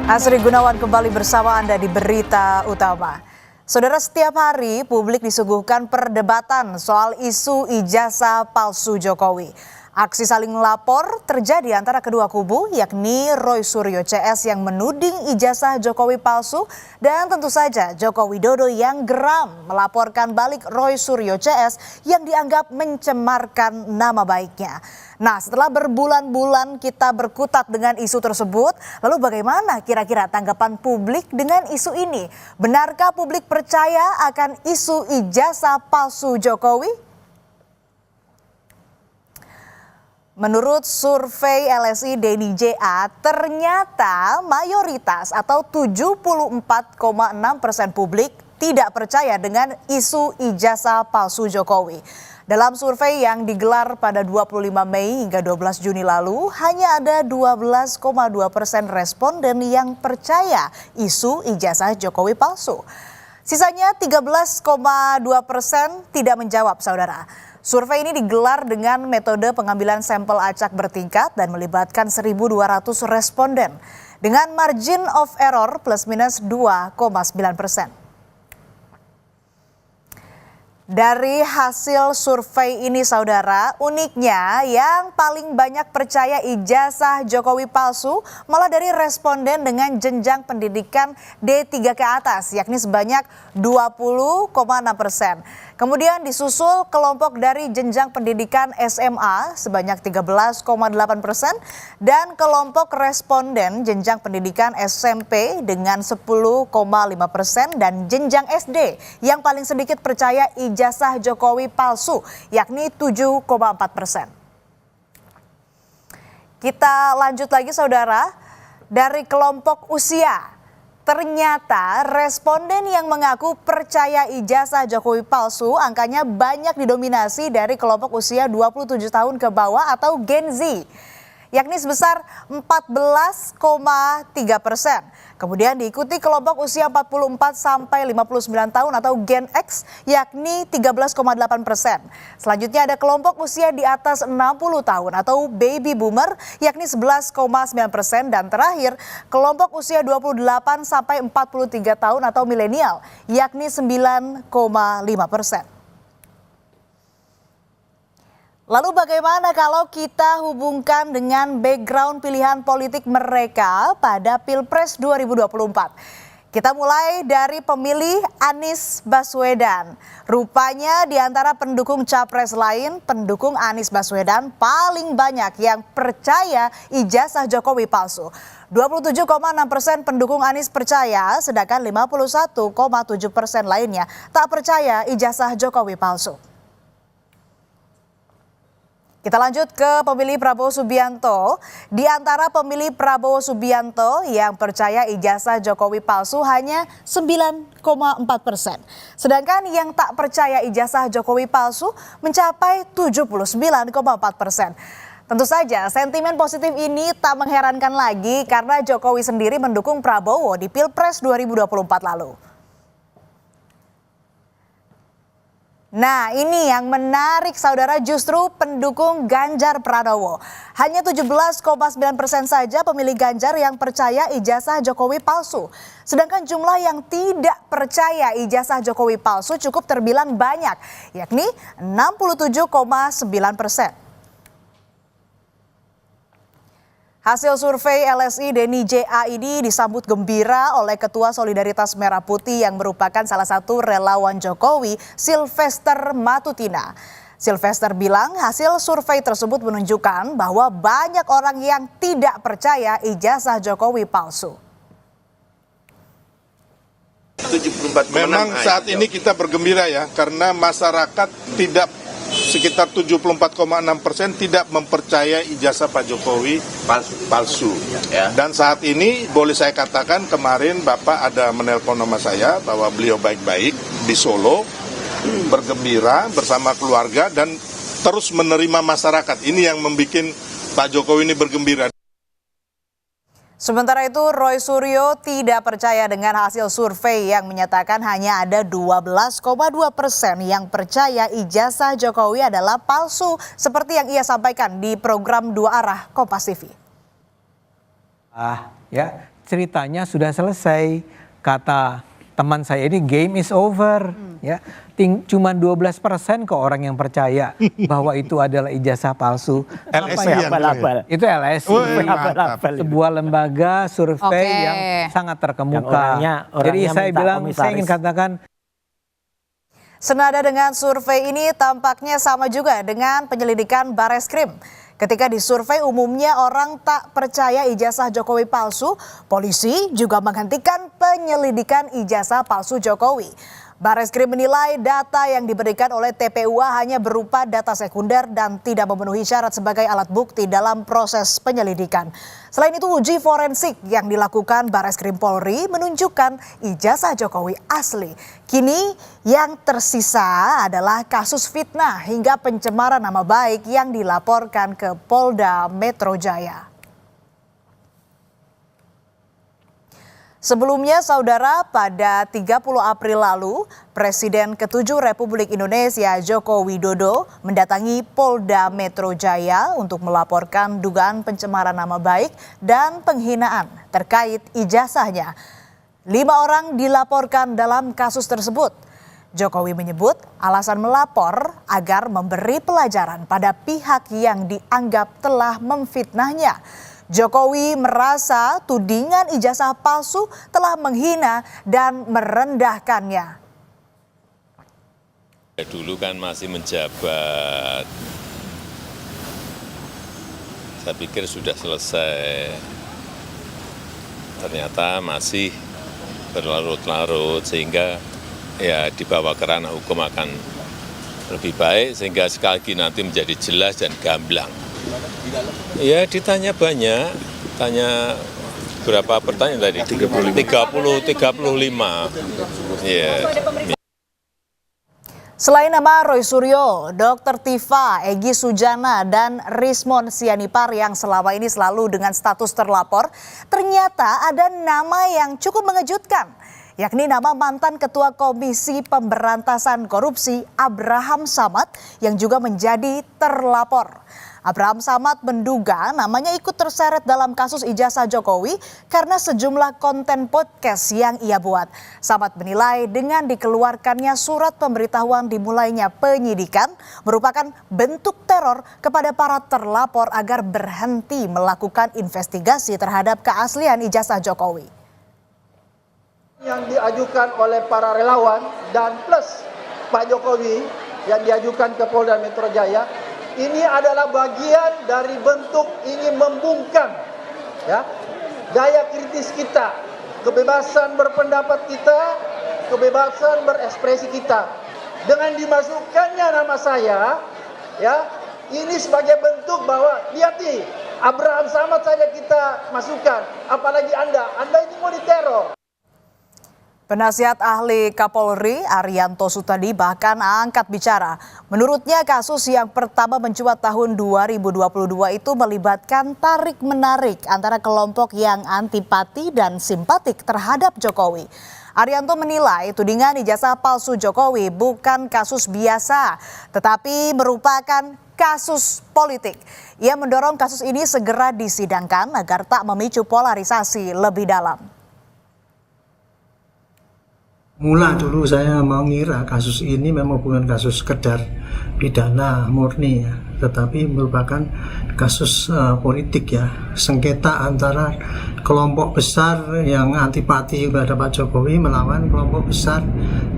Asri Gunawan kembali bersama Anda di Berita Utama. Saudara, setiap hari publik disuguhkan perdebatan soal isu ijazah palsu Jokowi. Aksi saling melapor terjadi antara kedua kubu, yakni Roy Suryo CS yang menuding ijazah Jokowi palsu dan tentu saja Joko Widodo yang geram melaporkan balik Roy Suryo CS yang dianggap mencemarkan nama baiknya. Nah, setelah berbulan-bulan kita berkutat dengan isu tersebut, lalu bagaimana kira-kira tanggapan publik dengan isu ini? Benarkah publik percaya akan isu ijazah palsu Jokowi? Menurut survei LSI Denny JA, ternyata mayoritas atau 74,6% publik tidak percaya dengan isu ijazah palsu Jokowi. Dalam survei yang digelar pada 25 Mei hingga 12 Juni lalu, hanya ada 12,2% responden yang percaya isu ijazah Jokowi palsu. Sisanya 13,2% tidak menjawab, saudara. Survei ini digelar dengan metode pengambilan sampel acak bertingkat dan melibatkan 1.200 responden dengan margin of error plus minus 2,9%. Dari hasil survei ini, saudara, uniknya yang paling banyak percaya ijazah Jokowi palsu malah dari responden dengan jenjang pendidikan D3 ke atas, yakni sebanyak 20,6%. Kemudian disusul kelompok dari jenjang pendidikan SMA sebanyak 13,8% dan kelompok responden jenjang pendidikan SMP dengan 10,5% dan jenjang SD yang paling sedikit percaya ijazah Jokowi palsu, yakni 7,4%. Kita lanjut lagi, saudara, dari kelompok usia. Ternyata responden yang mengaku percaya ijazah Jokowi palsu angkanya banyak didominasi dari kelompok usia 27 tahun ke bawah atau Gen Z, yakni sebesar 14,3%. Kemudian diikuti kelompok usia 44 sampai 59 tahun atau Gen X, yakni 13,8%. Selanjutnya ada kelompok usia di atas 60 tahun atau Baby Boomer, yakni 11,9%. Dan terakhir kelompok usia 28 sampai 43 tahun atau milenial, yakni 9,5%. Lalu bagaimana kalau kita hubungkan dengan background pilihan politik mereka pada Pilpres 2024? Kita mulai dari pemilih Anies Baswedan. Rupanya di antara pendukung capres lain, pendukung Anies Baswedan paling banyak yang percaya ijazah Jokowi palsu. 27,6% pendukung Anies percaya, sedangkan 51,7% lainnya tak percaya ijazah Jokowi palsu. Kita lanjut ke pemilih Prabowo Subianto. Di antara pemilih Prabowo Subianto yang percaya ijazah Jokowi palsu hanya 9,4%. Sedangkan yang tak percaya ijazah Jokowi palsu mencapai 79,4%. Tentu saja sentimen positif ini tak mengherankan lagi karena Jokowi sendiri mendukung Prabowo di Pilpres 2024 lalu. Nah, ini yang menarik, saudara, justru pendukung Ganjar Pranowo. Hanya 17,9% saja pemilih Ganjar yang percaya ijazah Jokowi palsu. Sedangkan jumlah yang tidak percaya ijazah Jokowi palsu cukup terbilang banyak, yakni 67,9%. Hasil survei LSI Denny JA ini disambut gembira oleh Ketua Solidaritas Merah Putih yang merupakan salah satu relawan Jokowi, Sylvester Matutina. Sylvester bilang hasil survei tersebut menunjukkan bahwa banyak orang yang tidak percaya ijazah Jokowi palsu. Memang saat ini kita bergembira ya, karena masyarakat sekitar 74,6% tidak mempercaya ijazah Pak Jokowi palsu. Ya. Dan saat ini boleh saya katakan kemarin Bapak ada menelpon nama saya bahwa beliau baik-baik di Solo, bergembira bersama keluarga dan terus menerima masyarakat. Ini yang membuat Pak Jokowi ini bergembira. Sementara itu, Roy Suryo tidak percaya dengan hasil survei yang menyatakan hanya ada 12,2% yang percaya ijazah Jokowi adalah palsu, seperti yang ia sampaikan di program Dua Arah Kompas TV. ceritanya sudah selesai. Kata teman saya ini game is over. Ya, cuma 12% kok orang yang percaya bahwa itu adalah ijazah palsu. LSI yang Itu LSI. Sebuah lembaga survei Oke. yang sangat terkemuka. Orangnya Jadi saya minta bilang, saya ingin komisaris. katakan Senada dengan survei ini tampaknya sama juga dengan penyelidikan Bareskrim. Ketika disurvei umumnya orang tak percaya ijazah Jokowi palsu, polisi juga menghentikan penyelidikan ijazah palsu Jokowi. Bareskrim menilai data yang diberikan oleh TPUA hanya berupa data sekunder dan tidak memenuhi syarat sebagai alat bukti dalam proses penyelidikan. Selain itu, uji forensik yang dilakukan Bareskrim Polri menunjukkan ijazah Jokowi asli. Kini yang tersisa adalah kasus fitnah hingga pencemaran nama baik yang dilaporkan ke Polda Metro Jaya. Sebelumnya, saudara, pada 30 April lalu, Presiden ke-7 Republik Indonesia Joko Widodo mendatangi Polda Metro Jaya untuk melaporkan dugaan pencemaran nama baik dan penghinaan terkait ijazahnya. 5 orang dilaporkan dalam kasus tersebut. Jokowi menyebut alasan melapor agar memberi pelajaran pada pihak yang dianggap telah memfitnahnya. Jokowi merasa tudingan ijazah palsu telah menghina dan merendahkannya. Dulu kan masih menjabat, saya pikir sudah selesai, ternyata masih berlarut-larut sehingga ya dibawa ke ranah hukum akan lebih baik sehingga sekali lagi nanti menjadi jelas dan gamblang. Ya ditanya banyak, tanya berapa pertanyaan tadi? 35. Ya. Selain nama Roy Suryo, Dr. Tifa, Egy Sujana, dan Rismon Sianipar yang selama ini selalu dengan status terlapor, ternyata ada nama yang cukup mengejutkan, yakni nama mantan Ketua Komisi Pemberantasan Korupsi Abraham Samad yang juga menjadi terlapor. Abraham Samad menduga namanya ikut terseret dalam kasus ijazah Jokowi karena sejumlah konten podcast yang ia buat. Samad menilai dengan dikeluarkannya surat pemberitahuan dimulainya penyidikan merupakan bentuk teror kepada para terlapor agar berhenti melakukan investigasi terhadap keaslian ijazah Jokowi. Yang diajukan oleh para relawan dan plus Pak Jokowi yang diajukan ke Polda Metro Jaya ini adalah bagian dari bentuk ingin membungkam ya gaya kritis kita, kebebasan berpendapat kita, kebebasan berekspresi kita. Dengan dimasukkannya nama saya ya, ini sebagai bentuk bahwa lihat nih, Abraham Samad saja kita masukkan, apalagi Anda ini mau diteror. Penasihat ahli Kapolri Arianto Sutadi bahkan angkat bicara. Menurutnya kasus yang pertama mencuat tahun 2022 itu melibatkan tarik-menarik antara kelompok yang antipati dan simpatik terhadap Jokowi. Arianto menilai tudingan ijazah palsu Jokowi bukan kasus biasa, tetapi merupakan kasus politik. Ia mendorong kasus ini segera disidangkan agar tak memicu polarisasi lebih dalam. Mula dulu saya mengira kasus ini memang bukan kasus sekedar pidana murni ya, tetapi merupakan kasus politik ya, sengketa antara kelompok besar yang antipati kepada Pak Jokowi melawan kelompok besar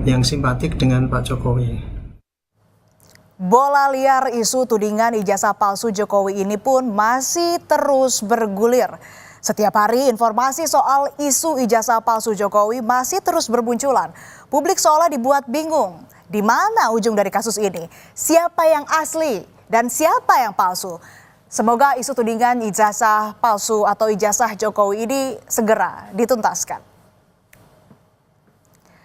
yang simpatik dengan Pak Jokowi. Bola liar isu tudingan ijazah palsu Jokowi ini pun masih terus bergulir. Setiap hari informasi soal isu ijazah palsu Jokowi masih terus bermunculan. Publik seolah dibuat bingung. Di mana ujung dari kasus ini? Siapa yang asli dan siapa yang palsu? Semoga isu tudingan ijazah palsu atau ijazah Jokowi ini segera dituntaskan.